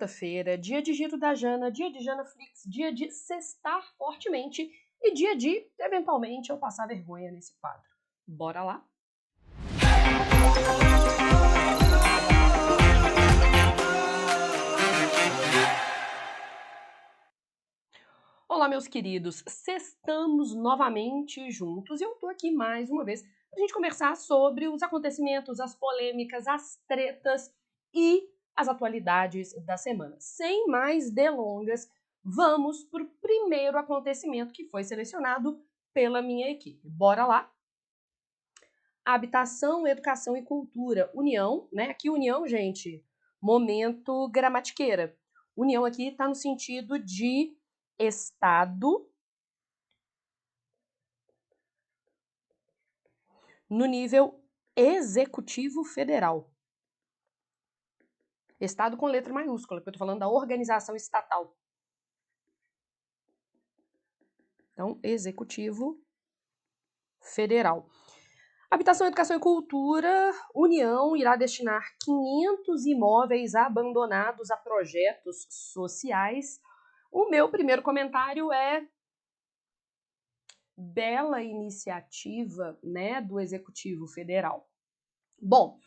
quarta-feira, dia de Giro da Jana, dia de Janaflix, dia de sextar fortemente e dia de, eventualmente, eu passar vergonha nesse quadro. Bora lá? Olá, meus queridos, sextamos novamente juntos e eu tô aqui mais uma vez pra gente conversar sobre os acontecimentos, as polêmicas, as tretas e as atualidades da semana. Sem mais delongas, vamos pro primeiro acontecimento que foi selecionado pela minha equipe. Bora lá? Habitação, educação e cultura. União, né? Aqui união, gente, momento gramatiqueira. União aqui tá no sentido de Estado no nível executivo federal. Estado com letra maiúscula, porque eu tô falando da organização estatal. Então, executivo federal. Habitação, educação e cultura, União irá destinar 500 imóveis abandonados a projetos sociais. O meu primeiro comentário é bela iniciativa, né, do Executivo Federal. Bom,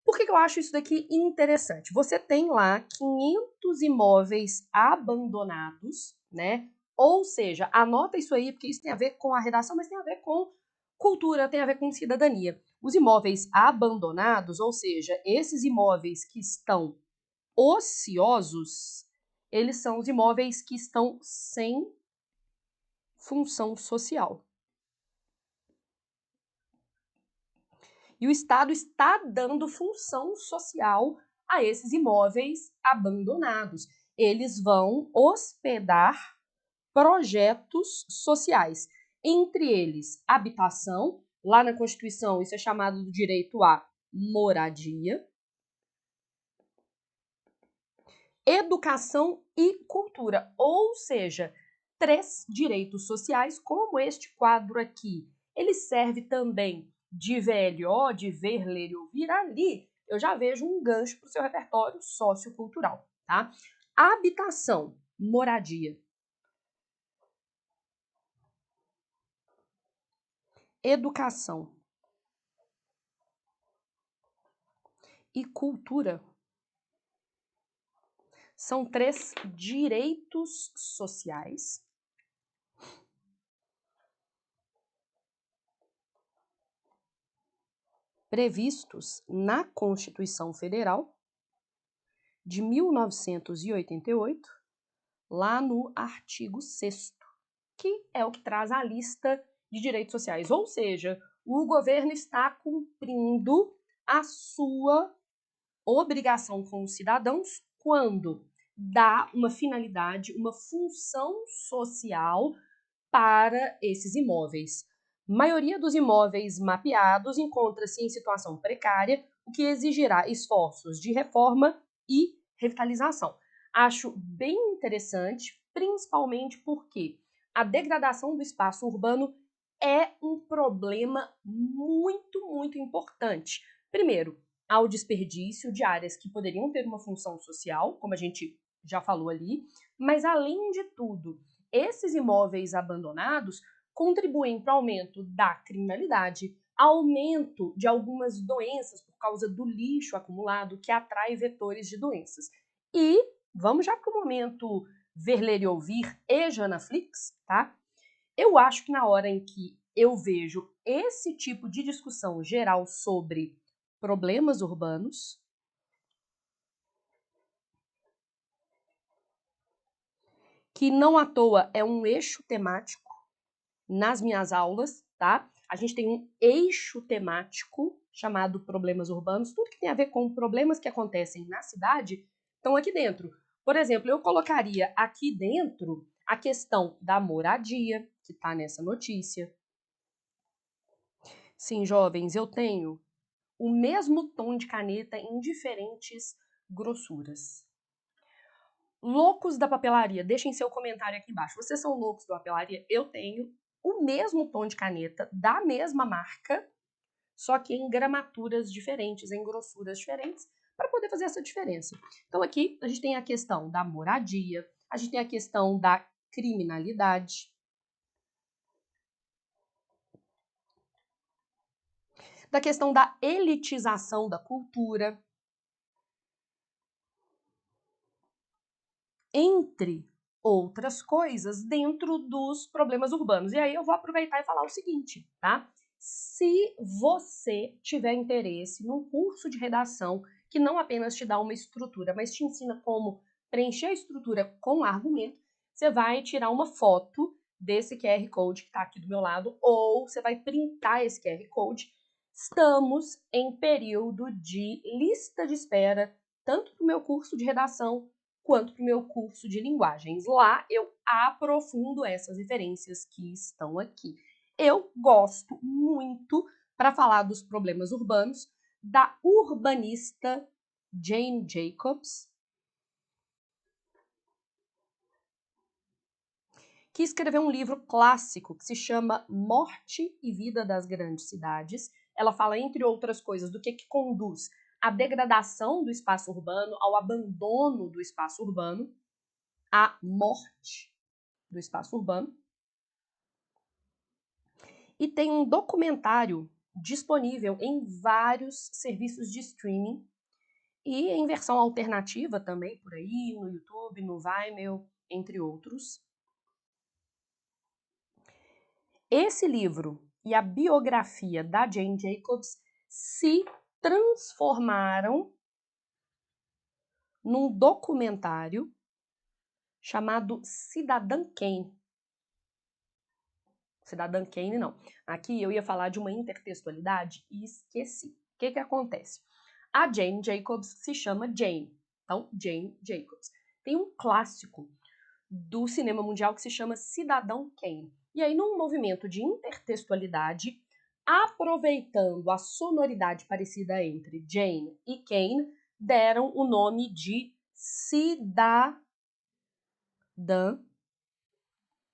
por que eu acho isso daqui interessante? Você tem lá 500 imóveis abandonados, né? Ou seja, anota isso aí, porque isso tem a ver com a redação, mas tem a ver com cultura, tem a ver com cidadania. Os imóveis abandonados, ou seja, esses imóveis que estão ociosos, eles são os imóveis que estão sem função social. E o Estado está dando função social a esses imóveis abandonados. Eles vão hospedar projetos sociais, entre eles habitação, lá na Constituição isso é chamado do direito à moradia, educação e cultura, ou seja, 3 direitos sociais, como este quadro aqui. Ele serve também de VLO, de ver, ler e ouvir. Ali eu já vejo um gancho para o seu repertório sociocultural, tá? Habitação, moradia. Educação e cultura são 3 direitos sociais previstos na Constituição Federal de 1988, lá no artigo 6º, que é o que traz a lista de direitos sociais. Ou seja, o governo está cumprindo a sua obrigação com os cidadãos quando dá uma finalidade, uma função social para esses imóveis. A maioria dos imóveis mapeados encontra-se em situação precária, o que exigirá esforços de reforma e revitalização. Acho bem interessante, principalmente porque a degradação do espaço urbano é um problema muito importante. Primeiro, há o desperdício de áreas que poderiam ter uma função social, como a gente já falou ali, mas além de tudo, esses imóveis abandonados contribuem para o aumento da criminalidade, aumento de algumas doenças por causa do lixo acumulado que atrai vetores de doenças. E vamos já para o momento ver, ler e ouvir e Janaflix, tá? Eu acho que na hora em que eu vejo esse tipo de discussão geral sobre problemas urbanos, que não à toa é um eixo temático nas minhas aulas, tá? A gente tem um eixo temático chamado problemas urbanos, tudo que tem a ver com problemas que acontecem na cidade estão aqui dentro. Por exemplo, eu colocaria aqui dentro a questão da moradia, que está nessa notícia. Sim, jovens, eu tenho o mesmo tom de caneta em diferentes grossuras. Loucos da papelaria, deixem seu comentário aqui embaixo. Vocês são loucos da papelaria? Eu tenho o mesmo tom de caneta, da mesma marca, só que em gramaturas diferentes, em grossuras diferentes, para poder fazer essa diferença. Então aqui a gente tem a questão da moradia, a gente tem a questão da criminalidade, da questão da elitização da cultura, entre outras coisas dentro dos problemas urbanos. E aí eu vou aproveitar e falar o seguinte, tá? Se você tiver interesse num curso de redação que não apenas te dá uma estrutura, mas te ensina como preencher a estrutura com argumento, você vai tirar uma foto desse QR Code que está aqui do meu lado, ou você vai printar esse QR Code. Estamos em período de lista de espera, tanto para o meu curso de redação quanto para o meu curso de linguagens. Lá eu aprofundo essas referências que estão aqui. Eu gosto muito, para falar dos problemas urbanos, da urbanista Jane Jacobs, que escreveu um livro clássico que se chama Morte e Vida das Grandes Cidades. Ela fala, entre outras coisas, do que conduz à degradação do espaço urbano, ao abandono do espaço urbano, à morte do espaço urbano. E tem um documentário disponível em vários serviços de streaming e em versão alternativa também por aí, no YouTube, no Vimeo, entre outros. Esse livro e a biografia da Jane Jacobs se transformaram num documentário chamado Cidadã Kane. Cidadã Kane, não. Aqui eu ia falar de uma intertextualidade e esqueci. O que acontece? A Jane Jacobs se chama Jane. Então, Jane Jacobs. Tem um clássico do cinema mundial que se chama Cidadão Kane. E aí, num movimento de intertextualidade, aproveitando a sonoridade parecida entre Jane e Kane, deram o nome de Cidadã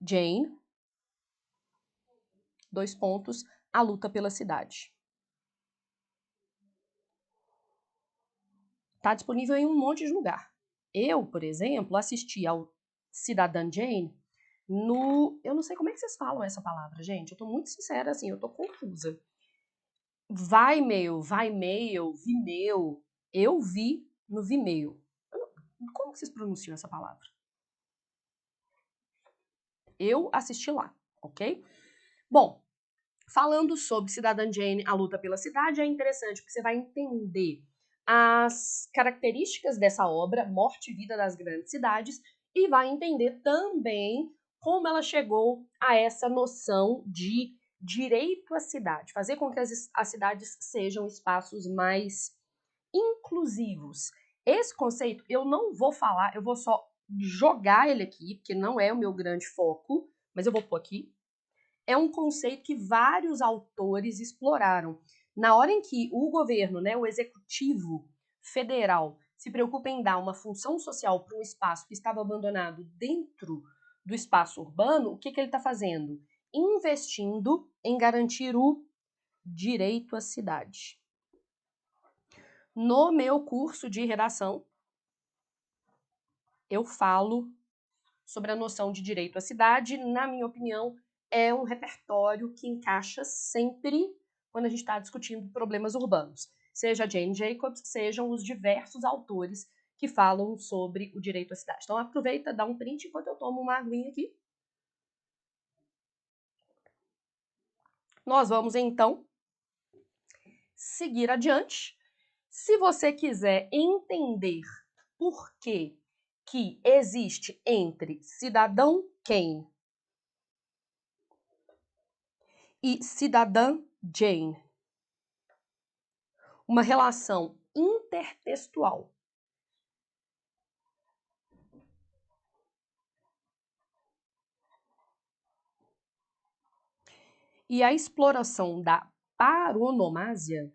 Jane, a luta pela cidade. Está disponível em um monte de lugar. Eu, por exemplo, assisti ao Cidadã Jane no... Eu não sei como é que vocês falam essa palavra, gente. Eu tô muito sincera, assim, eu tô confusa. Vimeo. Eu vi no Vimeo. Como que vocês pronunciam essa palavra? Eu assisti lá, ok? Bom, falando sobre Cidadã Jane, a luta pela cidade, é interessante porque você vai entender as características dessa obra, Morte e Vida das Grandes Cidades, e vai entender também como ela chegou a essa noção de direito à cidade, fazer com que as cidades sejam espaços mais inclusivos. Esse conceito eu não vou falar, eu vou só jogar ele aqui, porque não é o meu grande foco, mas eu vou pôr aqui. É um conceito que vários autores exploraram. Na hora em que o governo, né, o executivo federal, se preocupa em dar uma função social para um espaço que estava abandonado dentro do espaço urbano, o que ele está fazendo? Investindo em garantir o direito à cidade. No meu curso de redação, eu falo sobre a noção de direito à cidade. Na minha opinião, é um repertório que encaixa sempre quando a gente está discutindo problemas urbanos. Seja Jane Jacobs, sejam os diversos autores que falam sobre o direito à cidade. Então aproveita, dá um print enquanto eu tomo uma aguinha aqui. Nós vamos, então, seguir adiante. Se você quiser entender por que existe entre Cidadão Kane e Cidadã Jane uma relação intertextual e a exploração da paronomásia,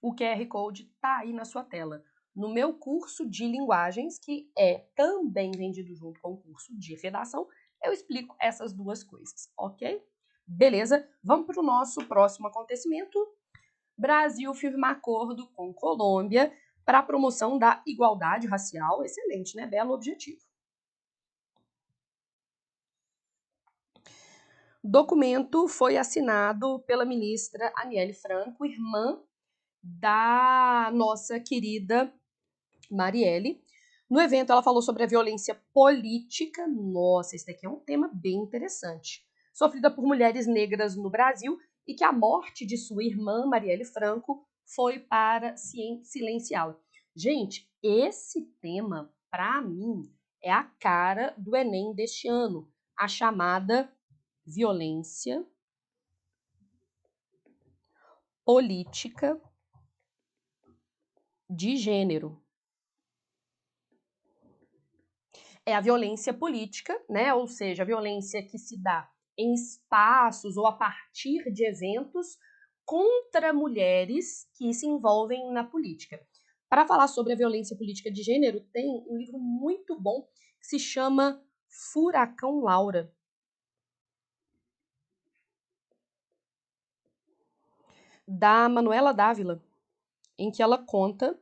o QR Code está aí na sua tela. No meu curso de linguagens, que é também vendido junto com o curso de redação, eu explico essas duas coisas, ok? Beleza? Vamos para o nosso próximo acontecimento. Brasil firma acordo com Colômbia para a promoção da igualdade racial. Excelente, né? Belo objetivo. Documento foi assinado pela ministra Aniele Franco, irmã da nossa querida Marielle. No evento, ela falou sobre a violência política. Nossa, esse daqui é um tema bem interessante. Sofrida por mulheres negras no Brasil e que a morte de sua irmã, Marielle Franco, foi para silenciá-la. Gente, esse tema, para mim, é a cara do Enem deste ano. A chamada violência política de gênero. É a violência política, né? Ou seja, a violência que se dá em espaços ou a partir de eventos contra mulheres que se envolvem na política. Para falar sobre a violência política de gênero, tem um livro muito bom que se chama Furacão Laura. Da Manuela Dávila, em que ela conta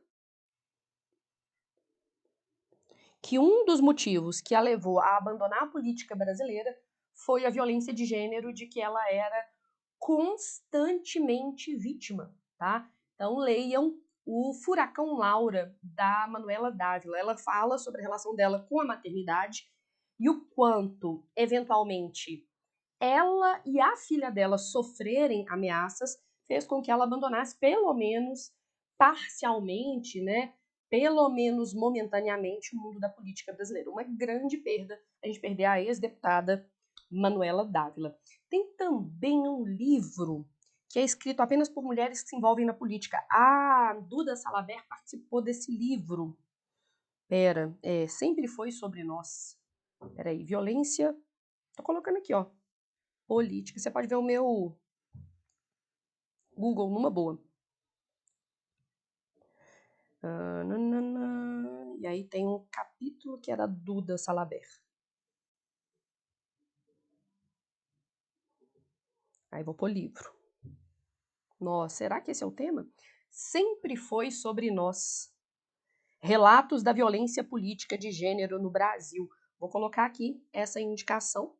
que um dos motivos que a levou a abandonar a política brasileira foi a violência de gênero de que ela era constantemente vítima, tá? Então leiam o Furacão Laura, da Manuela Dávila. Ela fala sobre a relação dela com a maternidade e o quanto, eventualmente, ela e a filha dela sofrerem ameaças fez com que ela abandonasse, pelo menos parcialmente, né? Pelo menos momentaneamente, o mundo da política brasileira. Uma grande perda a gente perder a ex-deputada Manuela Dávila. Tem também um livro que é escrito apenas por mulheres que se envolvem na política. A Duda Salabert participou desse livro. Sempre foi sobre nós. Peraí, violência. Tô colocando aqui, ó. Política. Você pode ver o meu Google numa boa. E aí tem um capítulo que era Duda Salabert. Aí vou pôr livro. Nossa, será que esse é o tema? Sempre foi sobre nós. Relatos da violência política de gênero no Brasil. Vou colocar aqui essa indicação.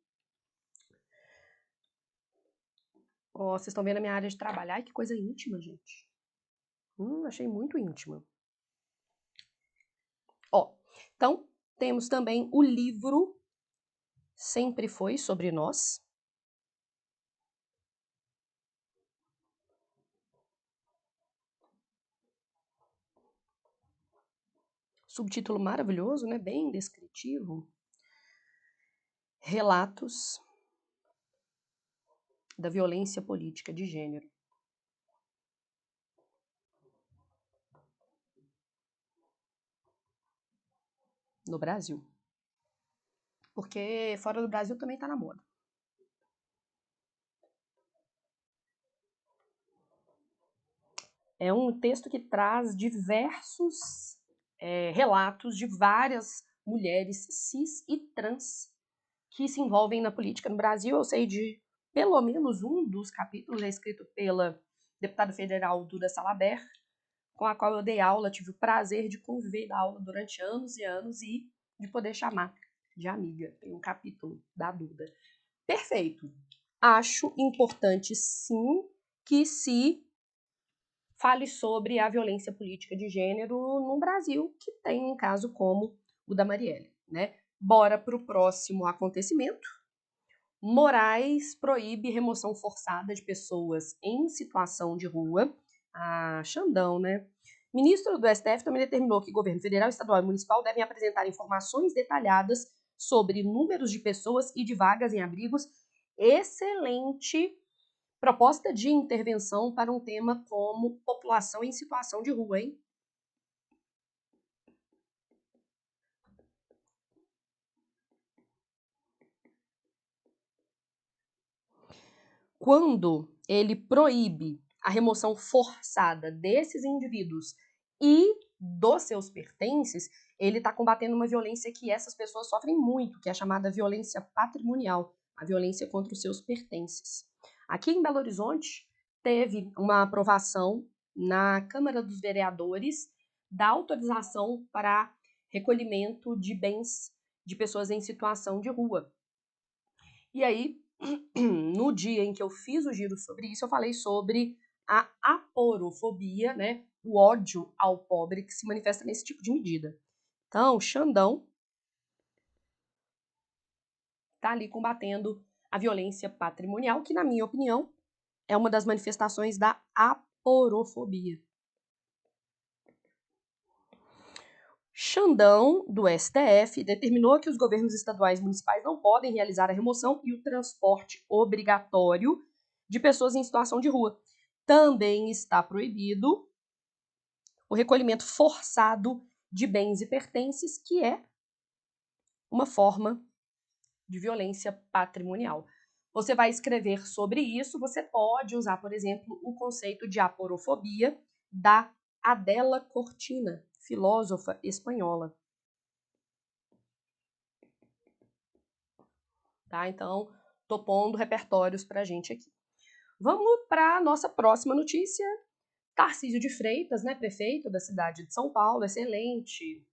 Ó, vocês estão vendo a minha área de trabalho. Ai, que coisa íntima, gente. Achei muito íntima. Ó, então, temos também o livro Sempre Foi Sobre Nós. Subtítulo maravilhoso, né? Bem descritivo. Relatos da violência política de gênero no Brasil. Porque fora do Brasil também está na moda. É um texto que traz diversos relatos de várias mulheres cis e trans que se envolvem na política no Brasil. Eu sei de pelo menos um dos capítulos, escrito pela deputada federal Duda Salabert, com a qual eu dei aula, tive o prazer de conviver da aula durante anos e anos e de poder chamar de amiga. Tem um capítulo da Duda. Perfeito. Acho importante, sim, que se fale sobre a violência política de gênero no Brasil, que tem um caso como o da Marielle, né? Bora para o próximo acontecimento. Moraes proíbe remoção forçada de pessoas em situação de rua. Ah, Xandão, né? Ministro do STF também determinou que governo federal, estadual e municipal devem apresentar informações detalhadas sobre números de pessoas e de vagas em abrigos. Excelente proposta de intervenção para um tema como população em situação de rua, hein? Quando ele proíbe a remoção forçada desses indivíduos e dos seus pertences, ele está combatendo uma violência que essas pessoas sofrem muito, que é a chamada violência patrimonial, a violência contra os seus pertences. Aqui em Belo Horizonte, teve uma aprovação na Câmara dos Vereadores da autorização para recolhimento de bens de pessoas em situação de rua. E aí, no dia em que eu fiz o giro sobre isso, eu falei sobre a aporofobia, né? O ódio ao pobre que se manifesta nesse tipo de medida. Então, Xandão está ali combatendo a violência patrimonial, que, na minha opinião, é uma das manifestações da aporofobia. Xandão, do STF, determinou que os governos estaduais e municipais não podem realizar a remoção e o transporte obrigatório de pessoas em situação de rua. Também está proibido o recolhimento forçado de bens e pertences, que é uma forma de violência patrimonial. Você vai escrever sobre isso, você pode usar, por exemplo, o conceito de aporofobia da Adela Cortina, filósofa espanhola. Tá? Então, tô pondo repertórios pra gente aqui. Vamos para a nossa próxima notícia. Tarcísio de Freitas, né, prefeito da cidade de São Paulo, excelente.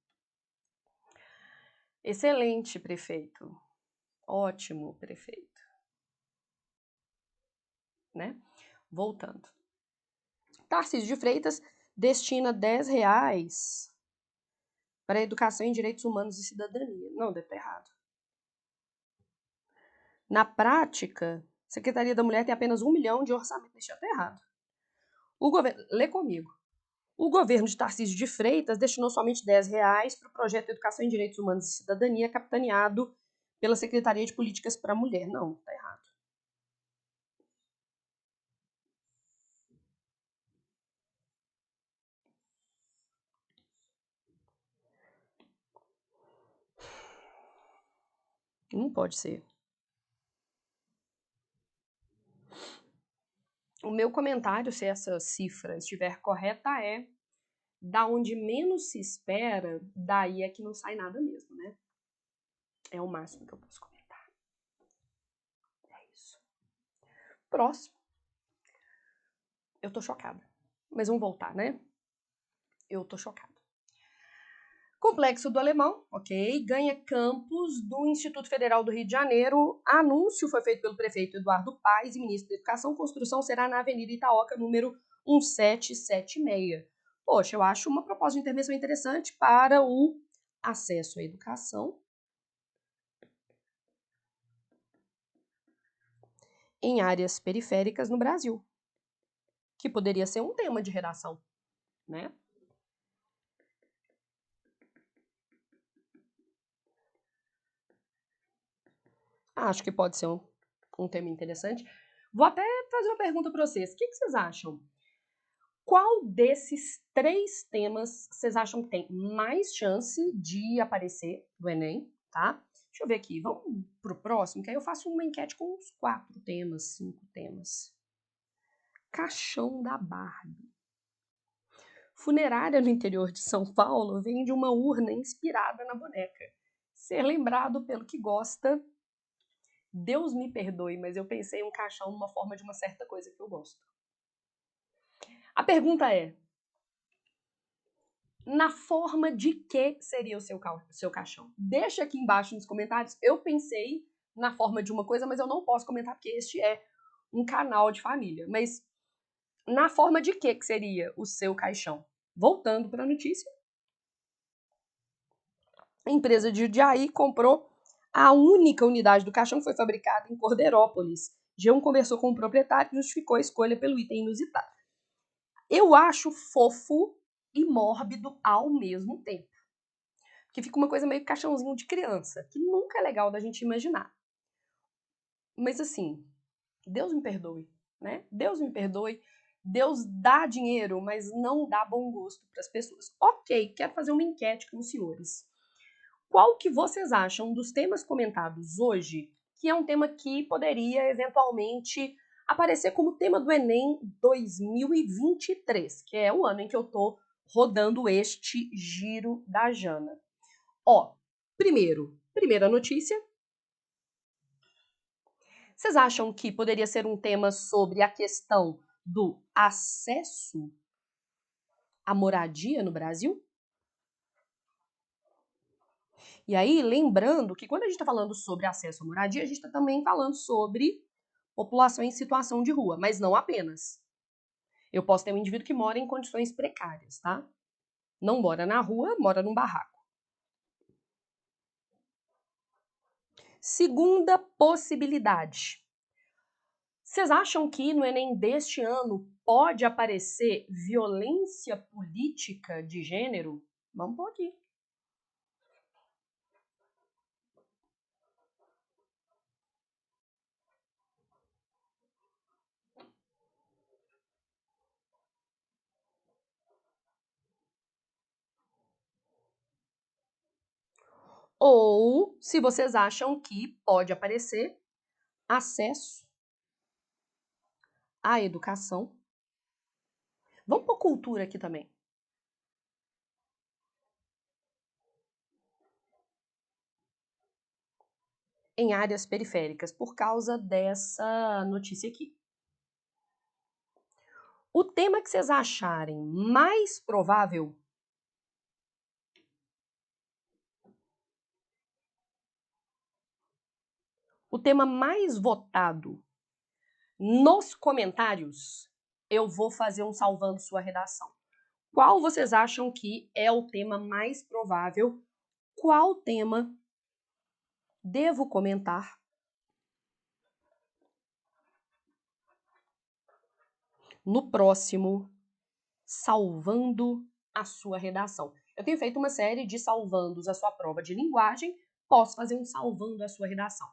Excelente prefeito. Ótimo prefeito. Né? Voltando. Tarcísio de Freitas destina R$10 para a educação em direitos humanos e cidadania. Não, deve estar errado. Na prática, a Secretaria da Mulher tem apenas 1 milhão de orçamento. Deixa eu até errado. O governo, lê comigo. O governo de Tarcísio de Freitas destinou somente R$10 para o projeto de Educação em Direitos Humanos e Cidadania, capitaneado pela Secretaria de Políticas para a Mulher. Não, tá errado. Não pode ser. O meu comentário, se essa cifra estiver correta, é da onde menos se espera, daí é que não sai nada mesmo, né? É o máximo que eu posso comentar. É isso. Próximo. Eu tô chocada. Mas vamos voltar, né? Eu tô chocada. Complexo do Alemão, ok, ganha campus do Instituto Federal do Rio de Janeiro. Anúncio foi feito pelo prefeito Eduardo Paes e ministro da Educação. Construção será na Avenida Itaoca, número 1776. Poxa, eu acho uma proposta de intervenção interessante para o acesso à educação em áreas periféricas no Brasil, que poderia ser um tema de redação, né? Acho que pode ser um tema interessante. Vou até fazer uma pergunta para vocês. O que vocês acham? Qual desses 3 temas vocês acham que tem mais chance de aparecer no Enem, tá? Deixa eu ver aqui. Vamos pro próximo, que aí eu faço uma enquete com uns 4 temas, 5 temas. Caixão da Barbie. Funerária no interior de São Paulo vende uma urna inspirada na boneca. Ser lembrado pelo que gosta. Deus me perdoe, mas eu pensei em um caixão numa forma de uma certa coisa que eu gosto. A pergunta é: na forma de que seria o seu caixão? Deixa aqui embaixo nos comentários. Eu pensei na forma de uma coisa, mas eu não posso comentar porque este é um canal de família. Mas na forma de que seria o seu caixão? Voltando para a notícia. A empresa de Jundiaí comprou a única unidade do caixão que foi fabricada em Cordeirópolis. G1 conversou com o proprietário e justificou a escolha pelo item inusitado. Eu acho fofo e mórbido ao mesmo tempo. Porque fica uma coisa meio caixãozinho de criança, que nunca é legal da gente imaginar. Mas assim, Deus me perdoe, né? Deus me perdoe. Deus dá dinheiro, mas não dá bom gosto para as pessoas. Ok, quero fazer uma enquete com os senhores. Qual que vocês acham dos temas comentados hoje, que é um tema que poderia eventualmente aparecer como tema do Enem 2023, que é o ano em que eu tô rodando este giro da Jana? Ó, primeira notícia. Vocês acham que poderia ser um tema sobre a questão do acesso à moradia no Brasil? E aí, lembrando que quando a gente está falando sobre acesso à moradia, a gente está também falando sobre população em situação de rua, mas não apenas. Eu posso ter um indivíduo que mora em condições precárias, tá? Não mora na rua, mora num barraco. Segunda possibilidade. Vocês acham que no Enem deste ano pode aparecer violência política de gênero? Vamos pôr aqui. Ou se vocês acham que pode aparecer acesso à educação. Vamos pôr cultura aqui também. Em áreas periféricas, por causa dessa notícia aqui. O tema que vocês acharem mais provável, o tema mais votado nos comentários, eu vou fazer um salvando sua redação. Qual vocês acham que é o tema mais provável? Qual tema devo comentar no próximo salvando a sua redação? Eu tenho feito uma série de salvandos a sua prova de linguagem, posso fazer um salvando a sua redação.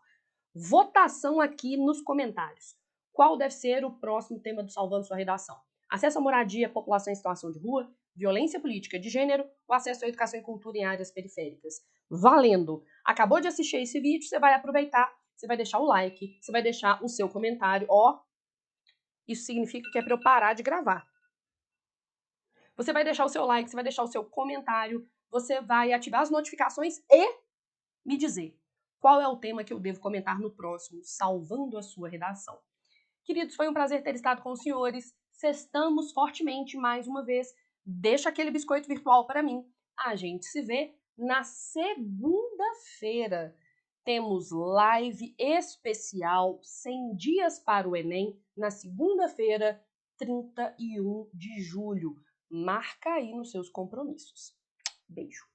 Votação aqui nos comentários. Qual deve ser o próximo tema do salvando sua redação? Acesso à moradia, população em situação de rua, violência política de gênero, o acesso à educação e cultura em áreas periféricas. Valendo! Acabou de assistir esse vídeo, você vai aproveitar, você vai deixar o like, você vai deixar o seu comentário. Ó, isso significa que é para eu parar de gravar. Você vai deixar o seu like, você vai deixar o seu comentário, você vai ativar as notificações e me dizer qual é o tema que eu devo comentar no próximo, salvando a sua redação. Queridos, foi um prazer ter estado com os senhores. Sextamos fortemente mais uma vez. Deixa aquele biscoito virtual para mim. A gente se vê na segunda-feira. Temos live especial 100 dias para o Enem na segunda-feira, 31 de julho. Marca aí nos seus compromissos. Beijo.